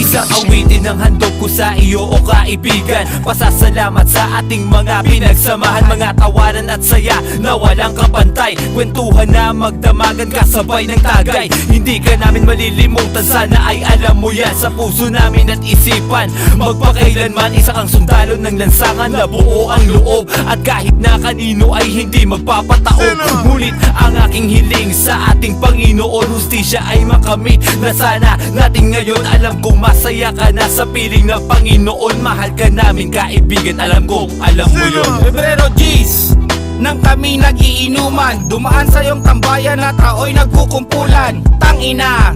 Isang awitin ang handog ko sa iyo o kaibigan. Pasasalamat sa ating mga pinagsamahan, mga tawanan at saya na walang kapantay. Kwentuhan na magdamagan kasabay ng tagay. Hindi ka namin malilimutan, sana ay alam mo yan. Sa puso namin at isipan, magpakailanman isa kang sundalo ng lansangan na buo ang loob. At kahit na kanino ay hindi magpapataob. Ngunit ang aking hiling sa ating Panginoon, hustisya ay makamit na sana natin ngayon. Alam kong masaya ka na sa piling ng Panginoon. Mahal ka namin kaibigan, alam kong alam mo yun. Pebrero G's nang kami nagiinuman, dumaan sa iyong tambayan at tao'y nagkukumpulan. Tangina,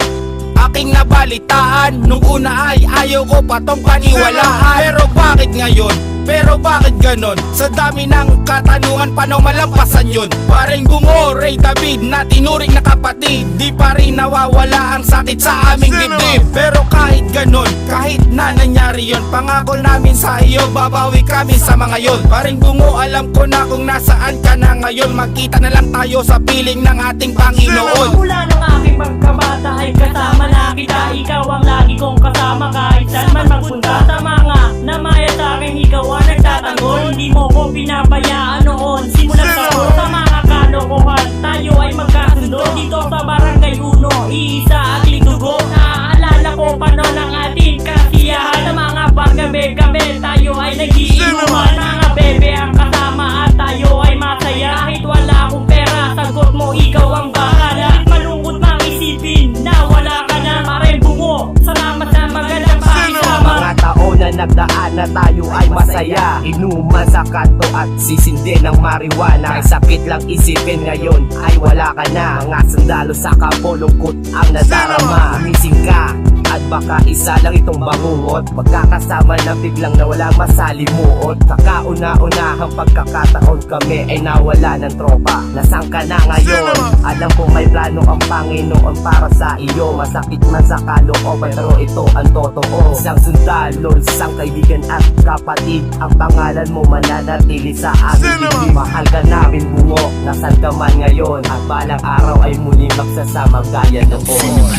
aking nabalitaan, nung una ay ayaw ko patong paniwalaan. Pero bakit ngayon? Pero bakit ganon? Sa dami ng katanungan, paano malampasan yun? Paring Bungo, Ray David na tinuring na kapatid, di pa rin nawawala ang sakit sa aming dibdib. Pero kahit ganon, kahit na nangyari yun, pangako namin sa iyo, babawi kami sa mga yun. Paring Bungo, alam ko na kung nasaan ka na ngayon. Magkita na lang tayo sa piling ng ating Panginoon. Mula ng aking pagkabata ay kasama na kita. Ikaw ang lagi kong kasama kahit saan man magpunta. Sa mga namaya sa akin, ikaw ang nagtatanggol. Hindi mo ko pinabayaan noon. Simulan sa mga kalokohan, tayo ay magkasundo. Dito sa Barangay Uno, iisa ating dugo. Naaalala ko panon ang ating kasiyahan. Sa mga paggabi-gabi, tayo ay nagiinuman. Mga bebe ang kasama at tayo ay masaya. Kahit wala akong pera, sagot mo ikaw ang bahala. Kahit malungkot mang isipin na wala ka na, Paring Bungo, salamat sa magandang pakisama. Mga taon na nagdaan na tayo ay masaya. Inuman sa kanto at sisindi ng marijuana. Ay sakit lang isipin ngayon ay wala ka na. Mga sundalo sa kapulungkot ang nadarama. Gumising ka at baka isa lang itong bangungot. Magkakasama na biglang nawala masalimuot. Sa kauna-unahang pagkakataon kami ay nawala ng tropa. Nasaan ka na ngayon? Alam ko may plano ang Panginoon para sa iyo. Masakit man sa kalooban pero ito ang totoo. Isang sundalo, isang kaibigan at kapatid. Ang pangalan mo mananatili sa aming dibdib. Mahal ka namin Bungo, nasaan ka man ngayon. At balang araw ay muling magsasama gaya noon.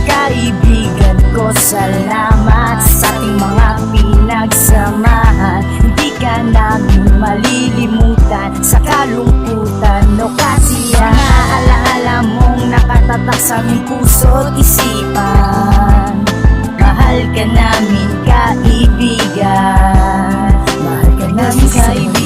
Kaibigan ko, salamat sa ating mga pinagsamahan. Hindi ka namin malilimutan sa kalungkutan o kasiyahan. Mga alaala mong nakatatak sa aming puso't isipan. Mahal ka namin kaibigan. Mahal ka namin kaibigan.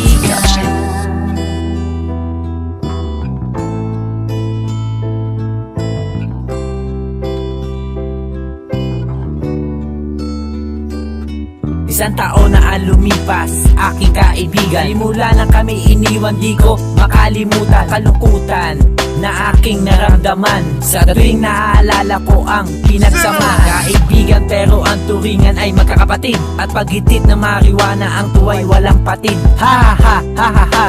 Isang taon na ang lumipas, aking kaibigan. Simula nang kami iniwan, di ko makalimutan. Kalungkutan na aking naramdaman sa tuwing naaalala ko ang pinagsamahan. Kaibigan pero ang turingan ay magkakapatid. At paghitit ng marijuana ang tuway walang patid. Ha ha ha ha ha.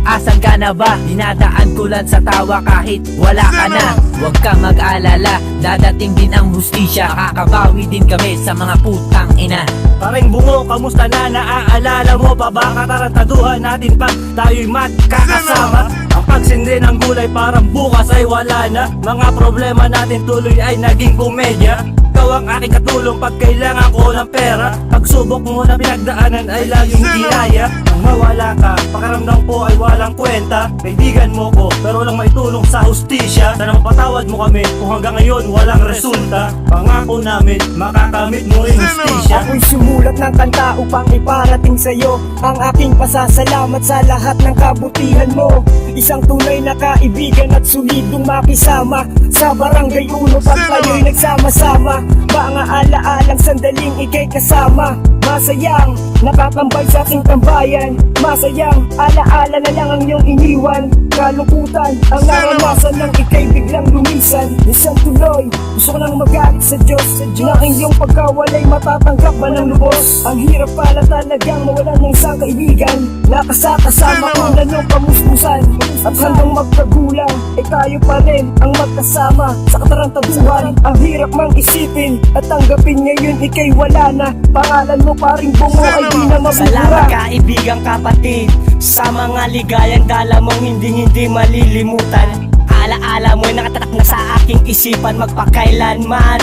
Asan ka na ba? Dinadaan ko lang sa tawa kahit wala ka na. Huwag kang mag-alala, dadating din ang hustisya. Kakabawi din kami sa mga putang ina. Paring Bungo, kamusta na? Naaalala mo pa ba? Katarantaduhan natin pag tayo'y magkakasama. Ang pagsindi ng gulay parang bukas ay wala na. Mga problema natin tuloy ay naging komedya. Ikaw ang aking katulong pag kailangan ko ng pera. Pagsubok mo na pinagdaanan ay laging ginaya. Nang mawala ka, pakiramdam ko ay walang kwenta. Kaibigan mo ko pero walang maitulong sa hustisya. Sana mapatawad mo kami kung hanggang ngayon walang resulta. Pangako namin makakamit mo rin hustisya. Ako'y sumulat ng kanta upang iparating sa'yo ang aking pasasalamat sa lahat ng kabutihan mo. Isang tunay na kaibigan at solidong makisama sa Barangay Uno pag tayo'y nagsama-sama. Mga alaalang sandaling ikay kasama. Masayang nakatambay sa aking tambayan. Masayang alaala na lang ang iyong iniwan. Kalungkutan ang naranasan ng ikay biglang lumisan. Isang tuloy, gusto ko lang magalit sa Diyos na iyong pagkawalay matatanggap ba ng lubos. Ang hirap pala talagang mawalan ng isang kaibigan. Nakasakasama ko na niyong pamuspusan. At hanggang magkagulang ay tayo pa rin ang magkasama sa katarantaduhan. Ang hirap mang isipin at tanggapin ngayon ikay wala na. Pangalan mo Paring Bungo ay di na mabubura. Salamat kaibigang kapatid sa mga ligayang dala mong hindi malilimutan. alaala mo'y nakatatak na sa aking isipan. Magpakailanman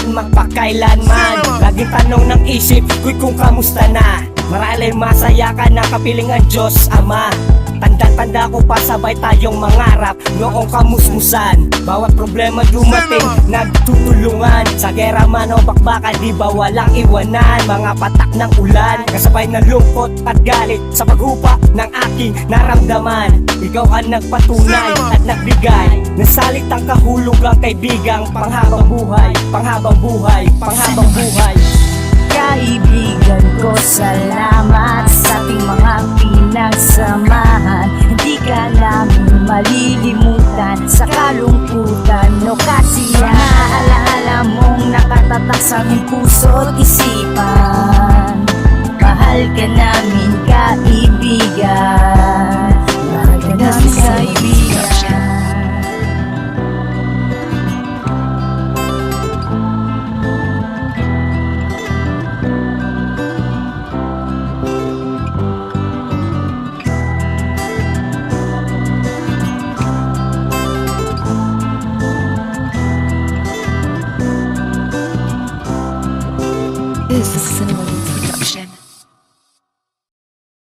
laging tanong ng isip ko'y kung kamusta na. Marahil masaya ka na kapiling ang Diyos Ama. Tanda-tanda ko pa sabay tayong mangarap noong kamusmusan. Bawat problema dumating, nagtutulungan. Sa gera man o bakbakan, di ba walang iwanan. Mga patak ng ulan, kasabay na lungkot at galit sa paghupa ng aking naramdaman. Ikaw ang nagpatunay at nagbigay ng salitang kahulugang kaibigang panghabang buhay, panghabang buhay, panghabang buhay. Kaibigan ko, salamat sa ating mga pinagsamahan. Hindi ka namin malilimutan sa kalungkutan o kasiyahan. Alaala mong nakatatak sa aming puso't isipan.